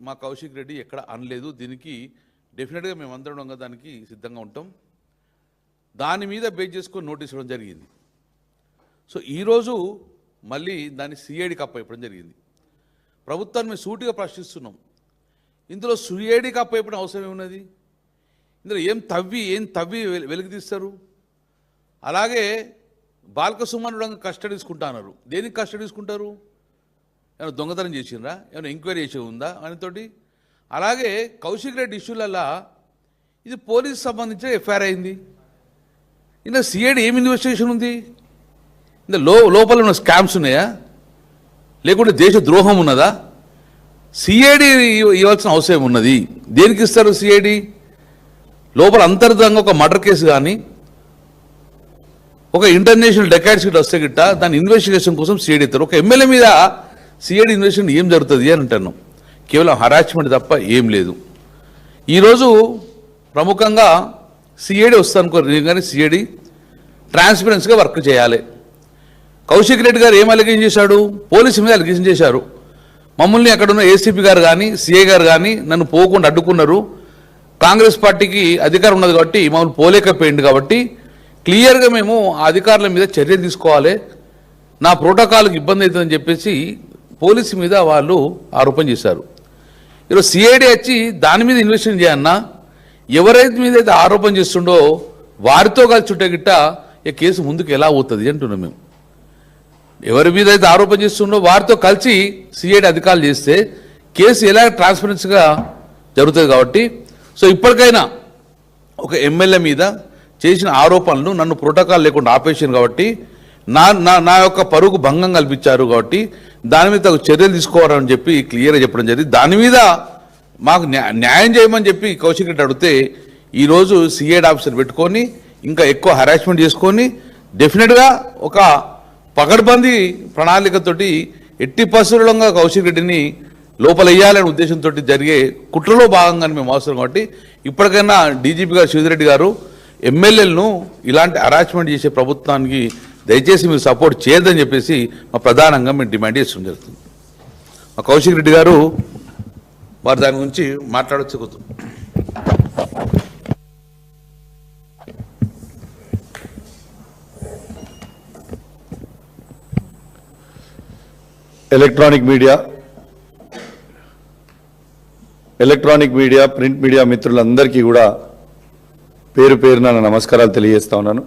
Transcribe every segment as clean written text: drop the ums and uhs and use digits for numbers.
మా కౌశిక్ రెడ్డి ఎక్కడ అనలేదు. దీనికి డెఫినెట్గా మేమందరం దానికి సిద్ధంగా ఉంటాం. దాని మీద బేస్ చేసుకొని నోటీస్ ఇవ్వడం జరిగింది. సో ఈరోజు మళ్ళీ దాన్ని సిఐడికి అప్పచెప్పడం జరిగింది. ప్రభుత్వాన్ని మేము సూటిగా ప్రశ్నిస్తున్నాం. ఇందులో సిఐడికి అప్పచెప్పడం అవసరం ఏమున్నది? ఇందులో ఏం తవ్వి వెలికి తీస్తారు? అలాగే బాల్క సుమన్ కస్టడీ తీసుకుంటా అన్నారు. దేనికి కస్టడీ తీసుకుంటారు? ఏమైనా దొంగతనం చేసిండ్రా? ఏమైనా ఎంక్వైరీ చేసే ఉందా ఆయనతోటి? అలాగే కౌశిక్ రెడ్డి ఇష్యూలల్లా ఇది పోలీసు సంబంధించిన ఎఫ్ఐఆర్ అయింది. ఇందులో సిఐడి ఏం ఇన్వెస్టిగేషన్ ఉంది? ఇందులో లోపల ఉన్న స్కామ్స్ ఉన్నాయా, లేకుంటే దేశ ద్రోహం ఉన్నదా? సిఐడి ఇవ్వాల్సిన అవసరం ఉన్నది. దేనికి ఇస్తారు సిఐడి? లోపల అంతర్గతంగా ఒక మర్డర్ కేసు కానీ ఒక ఇంటర్నేషనల్ డెకాయిట్స్ గిట్ట వస్తే గిట్ట దాని ఇన్వెస్టిగేషన్ కోసం సిఐడి ఇస్తారు. ఒక ఎమ్మెల్యే మీద సిఐడి ఇన్వెస్టిగేషన్ ఏం జరుగుతుంది అని అంటున్నాం. కేవలం హరాస్మెంట్ తప్ప ఏం లేదు. ఈరోజు ప్రముఖంగా సిఐడి వస్తాను కానీ సిఐడి ట్రాన్స్పరెన్సీగా వర్క్ చేయాలి. కౌశిక్ రెడ్డి గారు ఏం అలిగేషన్ చేశాడు? పోలీసు మీద అలిగేషన్ చేశారు. మమ్మల్ని అక్కడున్న ఏసీపీ గారు కానీ సిఐ గారు కానీ నన్ను పోకుండా అడ్డుకున్నారు. కాంగ్రెస్ పార్టీకి అధికారం ఉన్నది కాబట్టి మమ్మల్ని పోలేకపోయింది కాబట్టి క్లియర్గా మేము ఆ అధికారుల మీద చర్యలు తీసుకోవాలి, నా ప్రోటోకాల్కి ఇబ్బంది అవుతుందని చెప్పేసి పోలీసు మీద వాళ్ళు ఆరోపణ చేశారు. ఈరోజు సిఐడి వచ్చి దాని మీద ఇన్వెస్టిగేషన్ చేయన్నా ఎవరైతే మీద అయితే ఆరోపణ చేస్తుండో వారితో కలిసి చుట్టే గిట్ట ఈ కేసు ముందుకు ఎలా పోతుంది అంటున్నాం మేము. ఎవరి మీద అయితే ఆరోపణ చేస్తుండో వారితో కలిసి సిఐడి అధికారులు చేస్తే కేసు ఎలా ట్రాన్స్పరెన్సీగా జరుగుతుంది కాబట్టి సో ఇప్పటికైనా ఒక ఎమ్మెల్యే మీద చేసిన ఆరోపణలు నన్ను ప్రోటోకాల్ లేకుండా ఆపేసాను కాబట్టి నా యొక్క పరువుకు భంగం కల్పించారు కాబట్టి దాని మీద చర్యలు తీసుకోవాలని చెప్పి క్లియర్గా చెప్పడం జరిగింది. దాని మీద మాకు న్యాయం చేయమని చెప్పి కౌశిక్ రెడ్డి అడిగితే ఈరోజు సిఐడి ఆఫీసర్ పెట్టుకొని ఇంకా ఎక్కువ హరాస్మెంట్ చేసుకొని డెఫినెట్గా ఒక పకడ్బందీ ప్రణాళికతోటి ఎట్టి పరిస్థితుల్లో కౌశిక్ రెడ్డిని లోపల వేయాలనే ఉద్దేశంతో జరిగే కుట్రలో భాగంగానే మేము అవసరం కాబట్టి ఇప్పటికైనా డీజీపీ గారు శివరెడ్డి గారు ఎమ్మెల్యేలను ఇలాంటి హరాస్మెంట్ చేసే ప్రభుత్వానికి దయచేసి మీరు సపోర్ట్ చేయొద్దని చెప్పేసి మా ప్రధానంగా మేము డిమాండ్ చేస్తడం జరుగుతుంది. మా కౌశిక్ రెడ్డి గారు వారు దాని గురించి మాట్లాడచ్చు. ఎలక్ట్రానిక్ మీడియా ప్రింట్ మీడియా మిత్రులందరికీ కూడా పేరు పేరున నమస్కారాలు తెలియజేస్తా ఉన్నాను.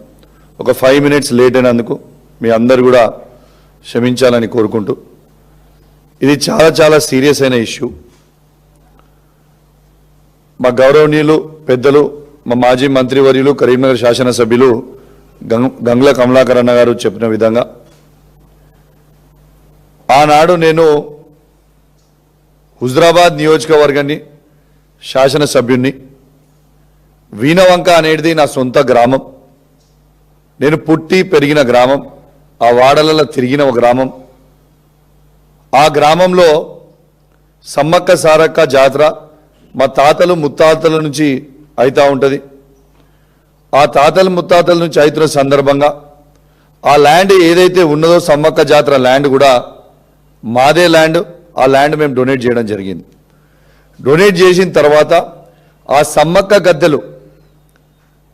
ఒక 5 minutes లేట్ అయినందుకు మీ అందరు కూడా క్షమించాలని కోరుకుంటూ, ఇది చాలా చాలా సీరియస్ అయిన ఇష్యూ. మా గౌరవనీయులు పెద్దలు మా మాజీ మంత్రివర్యులు కరీంనగర్ శాసనసభ్యులు గంగుల కమలాకర్ అన్న గారు చెప్పిన విధంగా ఆనాడు నేను హుజరాబాద్ నియోజకవర్గాన్ని శాసనసభ్యుణ్ణి. వీణవంక అనేది నా సొంత గ్రామం, నేను పుట్టి పెరిగిన గ్రామం, ఆ వాడలలో తిరిగిన ఒక గ్రామం. ఆ గ్రామంలో సమ్మక్క సారక్క జాతర మా తాతలు ముత్తాతల నుంచి అవుతూ ఉంటుంది. ఆ తాతలు ముత్తాతల నుంచి అవుతున్న సందర్భంగా ఆ ల్యాండ్ ఏదైతే ఉన్నదో సమ్మక్క జాతర ల్యాండ్ కూడా మాదే ల్యాండ్. ఆ ల్యాండ్ మేము డొనేట్ చేయడం జరిగింది. డొనేట్ చేసిన తర్వాత ఆ సమ్మక్క గద్దెలు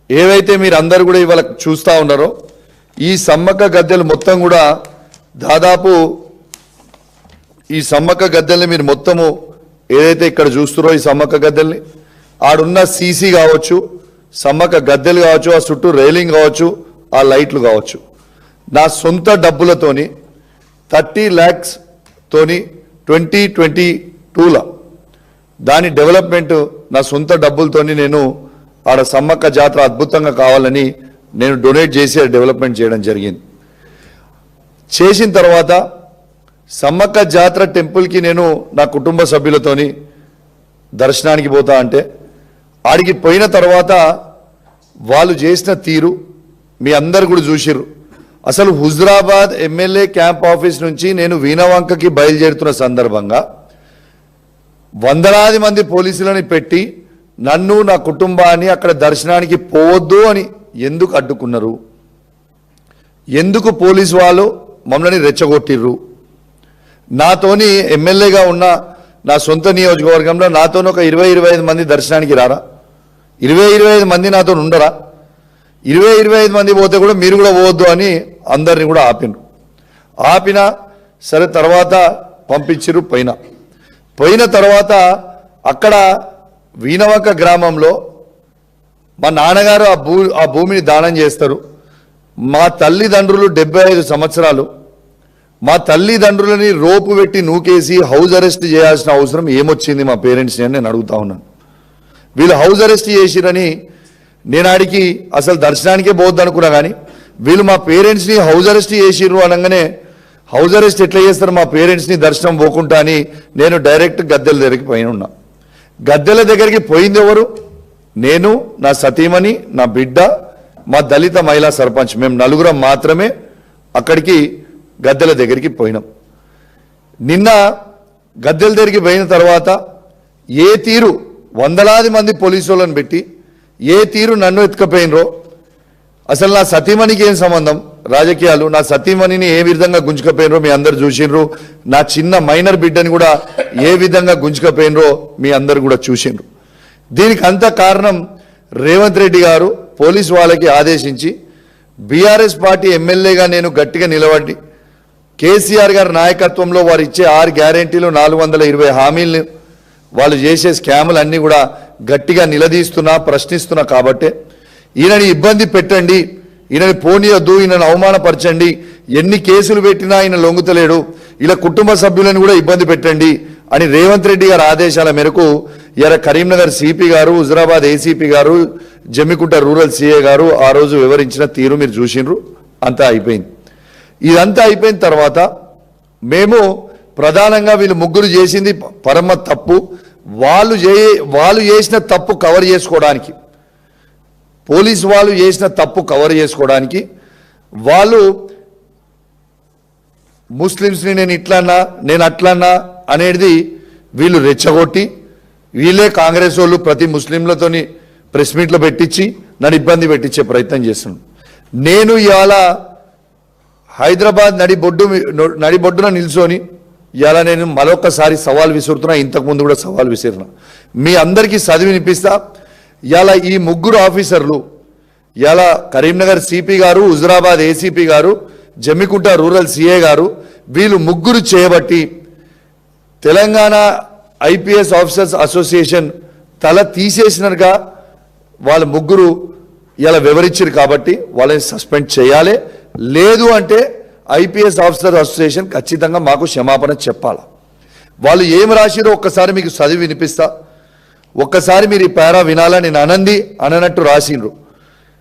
ఏవైతే మీరు అందరు కూడా ఇవాళ చూస్తూ ఉన్నారో ఈ సమ్మక్క గద్దెలు మొత్తం కూడా దాదాపు ఈ సమ్మక్క గద్దెల్ని మీరు మొత్తము ఏదైతే ఇక్కడ చూస్తున్నారో ఈ సమ్మక్క గద్దెల్ని ఆడున్న సీసీ కావచ్చు, సమ్మక్క గద్దెలు కావచ్చు, ఆ చుట్టూ రైలింగ్ కావచ్చు, ఆ లైట్లు కావచ్చు, నా సొంత డబ్బులతోని 30 lakhs తోని 2022లో దాని డెవలప్మెంట్ నా సొంత డబ్బులతోని నేను ఆడ సమ్మక్క జాతర అద్భుతంగా కావాలని నేను డొనేట్ చేసి డెవలప్మెంట్ చేయడం జరిగింది. చేసిన తర్వాత సమ్మక్క జాతర టెంపుల్కి నేను నా కుటుంబ సభ్యులతోని దర్శనానికి పోతా అంటే ఆడికి పోయిన తర్వాత వాళ్ళు చేసిన తీరు మీ అందరు కూడా చూసిర్రు. అసలు హుజరాబాద్ ఎమ్మెల్యే క్యాంప్ ఆఫీస్ నుంచి నేను వీణవంకకి బయలుదేరుతున్న సందర్భంగా వందలాది మంది పోలీసులని పెట్టి నన్ను నా కుటుంబాన్ని అక్కడ దర్శనానికి పోవద్దు అని ఎందుకు అడ్డుకున్నారు? ఎందుకు పోలీసు వాళ్ళు మమ్మల్ని రెచ్చగొట్టిర్రు? నాతోని ఎమ్మెల్యేగా ఉన్న నా సొంత నియోజకవర్గంలో నాతో ఒక 20-25 మంది దర్శనానికి రారా? 20-25 మంది నాతో ఉండరా? 20-25 మంది పోతే కూడా మీరు కూడా పోవద్దు అని అందరిని కూడా ఆపినా సరే. తర్వాత పంపించిరు. పోయిన తర్వాత అక్కడ వీణవంక గ్రామంలో మా నాన్నగారు ఆ భూమిని దానం చేస్తారు. మా తల్లిదండ్రులు 75 సంవత్సరాలు మా తల్లిదండ్రులని రోపు పెట్టి నూకేసి హౌస్ అరెస్ట్ చేయాల్సిన అవసరం ఏమొచ్చింది మా పేరెంట్స్ని అని నేను అడుగుతా ఉన్నాను. వీళ్ళు హౌస్ అరెస్ట్ చేసిరని నేను ఆడికి అసలు దర్శనానికే పోవద్దు అనుకున్నా, కానీ వీళ్ళు మా పేరెంట్స్ని హౌస్ అరెస్ట్ చేసిర్రు అనగానే హౌస్ అరెస్ట్ ఎట్లా చేస్తారు మా పేరెంట్స్ని దర్శనం పోకుండా అని నేను డైరెక్ట్ గద్దెల దగ్గరికి ఉన్నా. గద్దెల దగ్గరికి పోయింది ఎవరు? నేను, నా సతీమణి, నా బిడ్డ, మా దళిత మహిళా సర్పంచ్, మేము నలుగురం మాత్రమే అక్కడికి గద్దెల దగ్గరికి పోయినాం. నిన్న గద్దెల దగ్గరికి పోయిన తర్వాత ఏ తీరు వందలాది మంది పోలీసు వాళ్ళని పెట్టి ఏ తీరు నన్ను ఎత్తుకపోయినరో, అసలు నా సతీమణికి ఏం సంబంధం రాజకీయాలు, నా సతీమణిని ఏ విధంగా గుంజుకపోయినరో మీ అందరు చూసిండ్రు. నా చిన్న మైనర్ బిడ్డని కూడా ఏ విధంగా గుంజుకపోయినరో మీ అందరు కూడా చూసిండ్రు. దీనికి అంత కారణం రేవంత్ రెడ్డి గారు పోలీసు వాళ్ళకి ఆదేశించి బీఆర్ఎస్ పార్టీ ఎమ్మెల్యేగా నేను గట్టిగా నిలబడి కేసీఆర్ గారి నాయకత్వంలో వారు ఇచ్చే 6 గ్యారెంటీలు 420 హామీలను వాళ్ళు చేసే స్కాములన్నీ కూడా గట్టిగా నిలదీస్తున్నా, ప్రశ్నిస్తున్నా. కాబట్టి ఈయనని ఇబ్బంది పెట్టండి, ఈయనని పోనీయొద్దు, ఈయనను అవమానపరచండి, ఎన్ని కేసులు పెట్టినా ఆయన లొంగుతలేడు, ఇలా కుటుంబ సభ్యులను కూడా ఇబ్బంది పెట్టండి అని రేవంత్ రెడ్డి గారి ఆదేశాల మేరకు ఇలా కరీంనగర్ సిపి గారు, హుజరాబాద్ ఏసీపీ గారు, జమ్మికుంట రూరల్ సిఏ గారు ఆ రోజు వివరించిన తీరు మీరు చూసిండ్రు. అంతా అయిపోయింది. ఇదంతా అయిపోయిన తర్వాత మేము ప్రధానంగా వీళ్ళు ముగ్గురు చేసింది పరమ తప్పు. వాళ్ళు చేసిన తప్పు కవర్ చేసుకోవడానికి, పోలీసు వాళ్ళు చేసిన తప్పు కవర్ చేసుకోవడానికి వాళ్ళు ముస్లిమ్స్ని నేను ఇట్లన్నా నేను అట్లన్నా అనేది వీళ్ళు రెచ్చగొట్టి, వీళ్ళే కాంగ్రెస్ వాళ్ళు ప్రతి ముస్లింలతోని ప్రెస్ మీట్లో పెట్టించి నన్ను ఇబ్బంది పెట్టించే ప్రయత్నం చేస్తున్నాను. నేను ఇవాళ హైదరాబాద్ నడిబొడ్డున నిల్చొని ఇవాళ నేను మరొకసారి సవాల్ విసురుతున్నా, ఇంతకుముందు కూడా సవాల్ విసిరినా, మీ అందరికీ చదివినిపిస్తా. ఇవాళ ఈ ముగ్గురు ఆఫీసర్లు, ఇవాళ కరీంనగర్ సిపి గారు, హుజరాబాద్ ఏసీపీ గారు, జమ్మికుంట రూరల్ సిఏ గారు, వీళ్ళు ముగ్గురు చేయబట్టి తెలంగాణ ఐపీఎస్ ఆఫీసర్స్ అసోసియేషన్ తల తీసేసినట్టుగా వాళ్ళ ముగ్గురు ఇలా వివరించారు. కాబట్టి వాళ్ళని సస్పెండ్ చేయాలి. లేదు అంటే ఐపీఎస్ ఆఫీసర్ అసోసియేషన్ ఖచ్చితంగా మాకు క్షమాపణ చెప్పాలి. వాళ్ళు ఏం రాసిరో ఒక్కసారి మీకు చదివి వినిపిస్తా. ఒక్కసారి మీరు ఈ పేరా వినాలని నేను అననట్టు రాసిండ్రు.